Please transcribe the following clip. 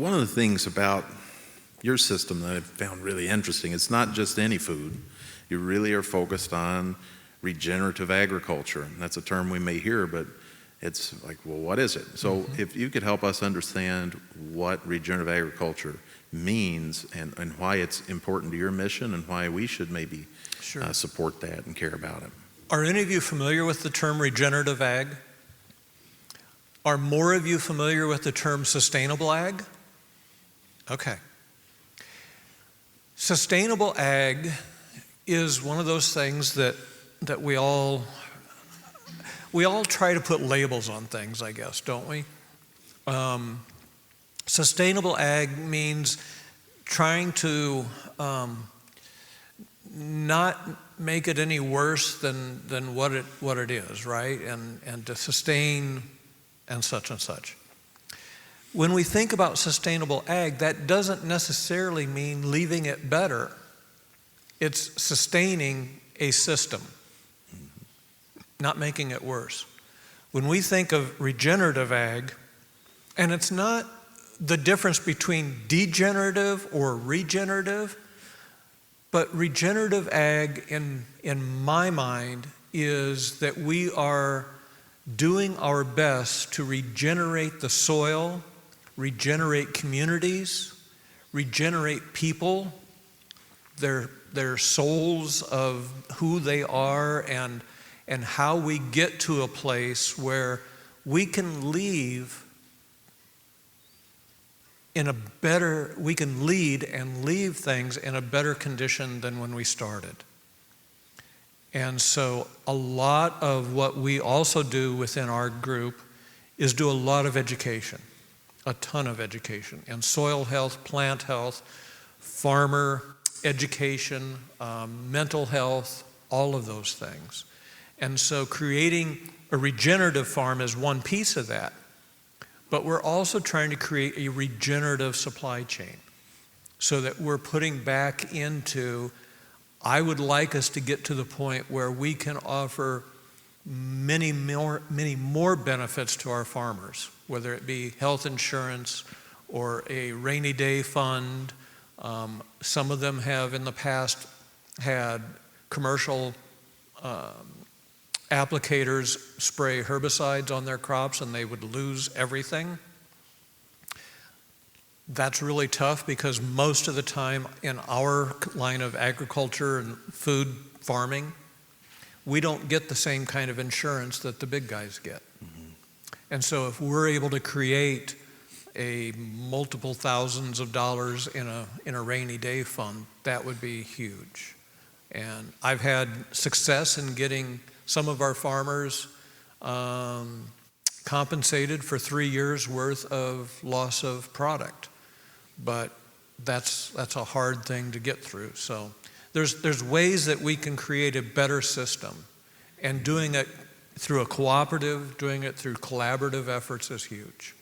one of the things about your system that I've found really interesting, it's not just any food. You really are focused on regenerative agriculture. And that's a term we may hear, but it's like, well, what is it? So if you could help us understand what regenerative agriculture means and why it's important to your mission and why we should maybe support that and care about it. Are any of you familiar with the term regenerative ag? Are more of you familiar with the term sustainable ag? Okay. Sustainable ag is one of those things that we all try to put labels on things, I guess, don't we? Sustainable ag means trying to not make it any worse than what it is, right? And to sustain and such. When we think about sustainable ag, that doesn't necessarily mean leaving it better. It's sustaining a system, not making it worse. When we think of regenerative ag, and it's not the difference between degenerative or regenerative, but regenerative ag in my mind is that we are doing our best to regenerate the soil, regenerate communities, regenerate people, their souls of who they are, and how we get to a place where we can we can lead and leave things in a better condition than when we started. And so a lot of what we also do within our group is do a lot of education, a ton of education, and soil health, plant health, farmer education, mental health, all of those things. And so creating a regenerative farm is one piece of that, but we're also trying to create a regenerative supply chain so that we're putting back into, I would like us to get to the point where we can offer many more benefits to our farmers, whether it be health insurance or a rainy day fund. Some of them have in the past had commercial applicators spray herbicides on their crops and they would lose everything. That's really tough because most of the time in our line of agriculture and food farming, we don't get the same kind of insurance that the big guys get. And so if we're able to create a multiple thousands of dollars in a rainy day fund, that would be huge. And I've had success in getting some of our farmers compensated for 3 years worth of loss of product. But that's a hard thing to get through. So there's ways that we can create a better system, and doing it through a cooperative, doing it through collaborative efforts is huge.